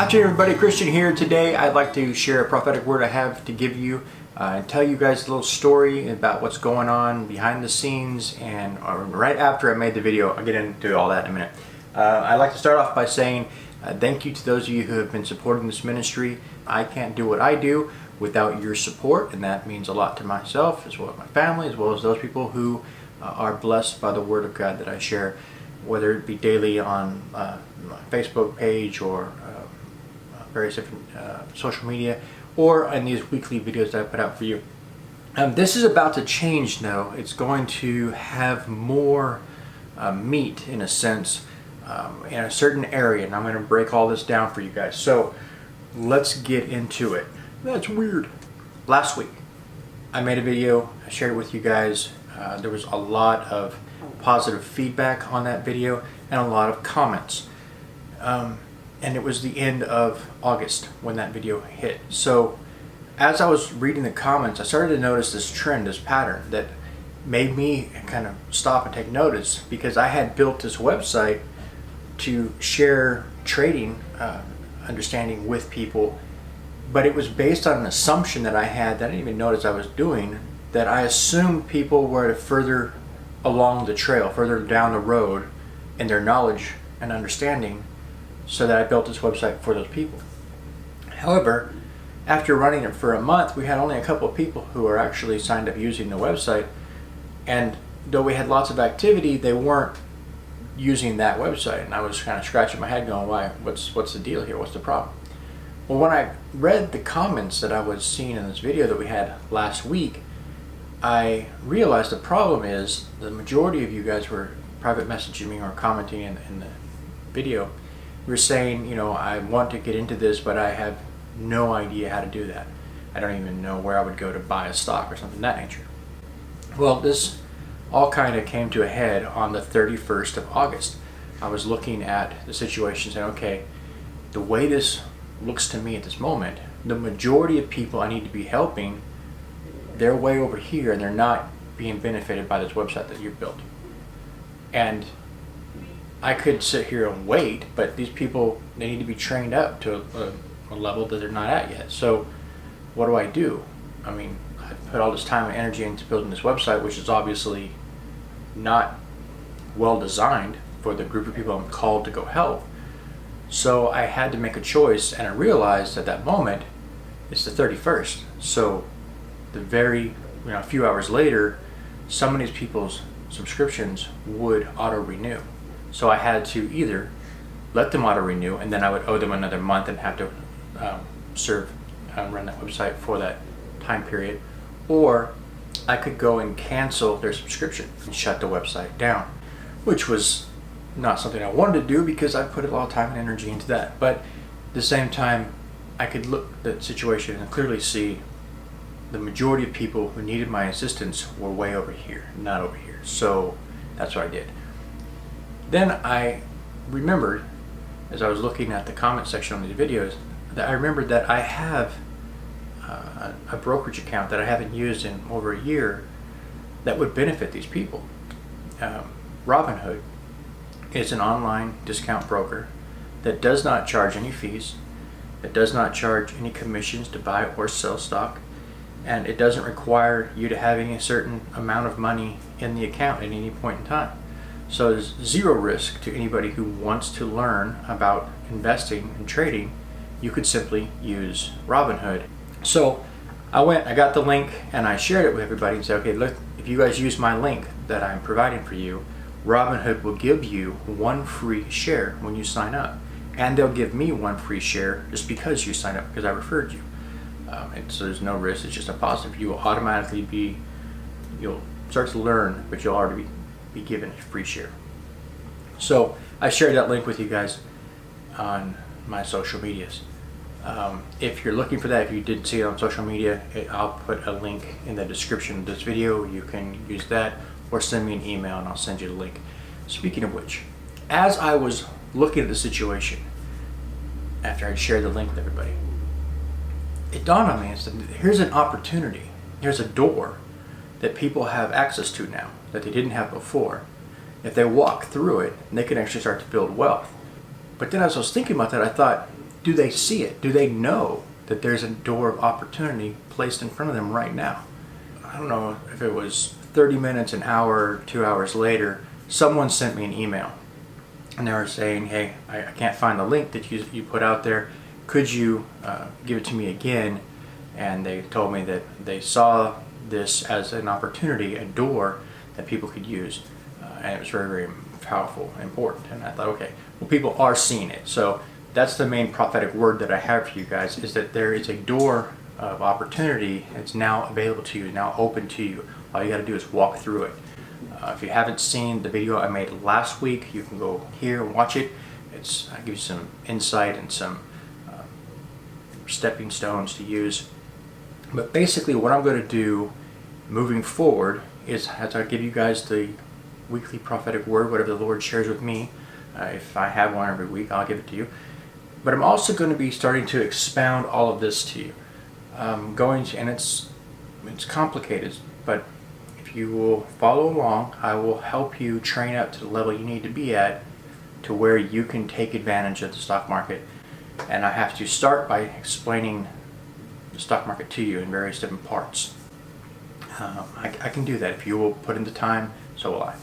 Afternoon everybody, Christian here. Today I'd like to share a prophetic word I have to give you and tell you guys a little story about what's going on behind the scenes and right after I made the video. I'll get into all that in a minute. I'd like to start off by saying thank you to those of you who have been supporting this ministry. I can't do what I do without your support, and that means a lot to myself as well as my family, as well as those people who are blessed by the Word of God that I share, whether it be daily on my Facebook page or various different social media, or in these weekly videos that I put out for you. This is about to change now. It's going to have more meat, in a sense, in a certain area, and I'm going to break all this down for you guys. So let's get into it. That's weird. Last week I made a video, I shared it with you guys. There was a lot of positive feedback on that video and a lot of comments. And it was the end of August when that video hit. So as I was reading the comments, I started to notice this trend, this pattern that made me kind of stop and take notice, because I had built this website to share trading understanding with people, but it was based on an assumption that I had that I didn't even notice I was doing, that I assumed people were further along the trail, further down the road in their knowledge and understanding, so that I built this website for those people. However, after running it for a month, we had only a couple of people who were actually signed up using the website, and though we had lots of activity, they weren't using that website, and I was kind of scratching my head going, why? What's the deal here? What's the problem? Well, when I read the comments that I was seeing in this video that we had last week, I realized the problem is the majority of you guys were private messaging me or commenting in the video. You were saying, you know, I want to get into this, but I have no idea how to do that. I don't even know where I would go to buy a stock or something of that nature. Well, this all kind of came to a head on the 31st of August. I was looking at the situation saying, okay, the way this looks to me at this moment, the majority of people I need to be helping, they're way over here and they're not being benefited by this website that you've built. And I could sit here and wait, but these people, they need to be trained up to a level that they're not at yet. So what do? I mean, I put all this time and energy into building this website, which is obviously not well designed for the group of people I'm called to go help. So I had to make a choice, and I realized at that moment it's the 31st. So a few hours later, some of these people's subscriptions would auto-renew. So I had to either let them auto-renew, and then I would owe them another month and have to run that website for that time period, or I could go and cancel their subscription and shut the website down, which was not something I wanted to do because I put a lot of time and energy into that. But at the same time, I could look at the situation and clearly see the majority of people who needed my assistance were way over here, not over here. So that's what I did. Then I remembered, as I was looking at the comment section on these videos, that I remembered that I have a brokerage account that I haven't used in over a year that would benefit these people. Robinhood is an online discount broker that does not charge any fees, it does not charge any commissions to buy or sell stock, and it doesn't require you to have any certain amount of money in the account at any point in time. So there's zero risk to anybody who wants to learn about investing and trading. You could simply use Robinhood. So I got the link and I shared it with everybody and said, okay, look, if you guys use my link that I'm providing for you, Robinhood will give you one free share when you sign up. And they'll give me one free share just because you sign up, because I referred you. And so there's no risk, it's just a positive. You will automatically you'll start to learn, but you'll already be given a free share. So I shared that link with you guys on my social medias. If you're looking for that, if you didn't see it on social media, I'll put a link in the description of this video. You can use that or send me an email and I'll send you the link. Speaking of which, as I was looking at the situation after I shared the link with everybody, it dawned on me, here's an opportunity, here's a door that people have access to now that they didn't have before. If they walk through it, they can actually start to build wealth. But then as I was thinking about that, I thought, do they see it? Do they know that there's a door of opportunity placed in front of them right now? I don't know if it was 30 minutes, an hour, 2 hours later, someone sent me an email. And they were saying, hey, I can't find the link that you put out there. Could you give it to me again? And they told me that they saw this as an opportunity, a door that people could use. And it was very, very powerful and important. And I thought, okay, well, people are seeing it. So that's the main prophetic word that I have for you guys, is that there is a door of opportunity that's now available to you, now open to you. All you got to do is walk through it. If you haven't seen the video I made last week, you can go here and watch it. I give you some insight and some stepping stones to use. But basically what I'm going to do moving forward is, as I give you guys the weekly prophetic word, whatever the Lord shares with me, if I have one every week, I'll give it to you. But I'm also going to be starting to expound all of this to you. And it's complicated, but if you will follow along, I will help you train up to the level you need to be at, to where you can take advantage of the stock market. And I have to start by explaining the stock market to you in various different parts. I can do that if you will put in the time, so will I.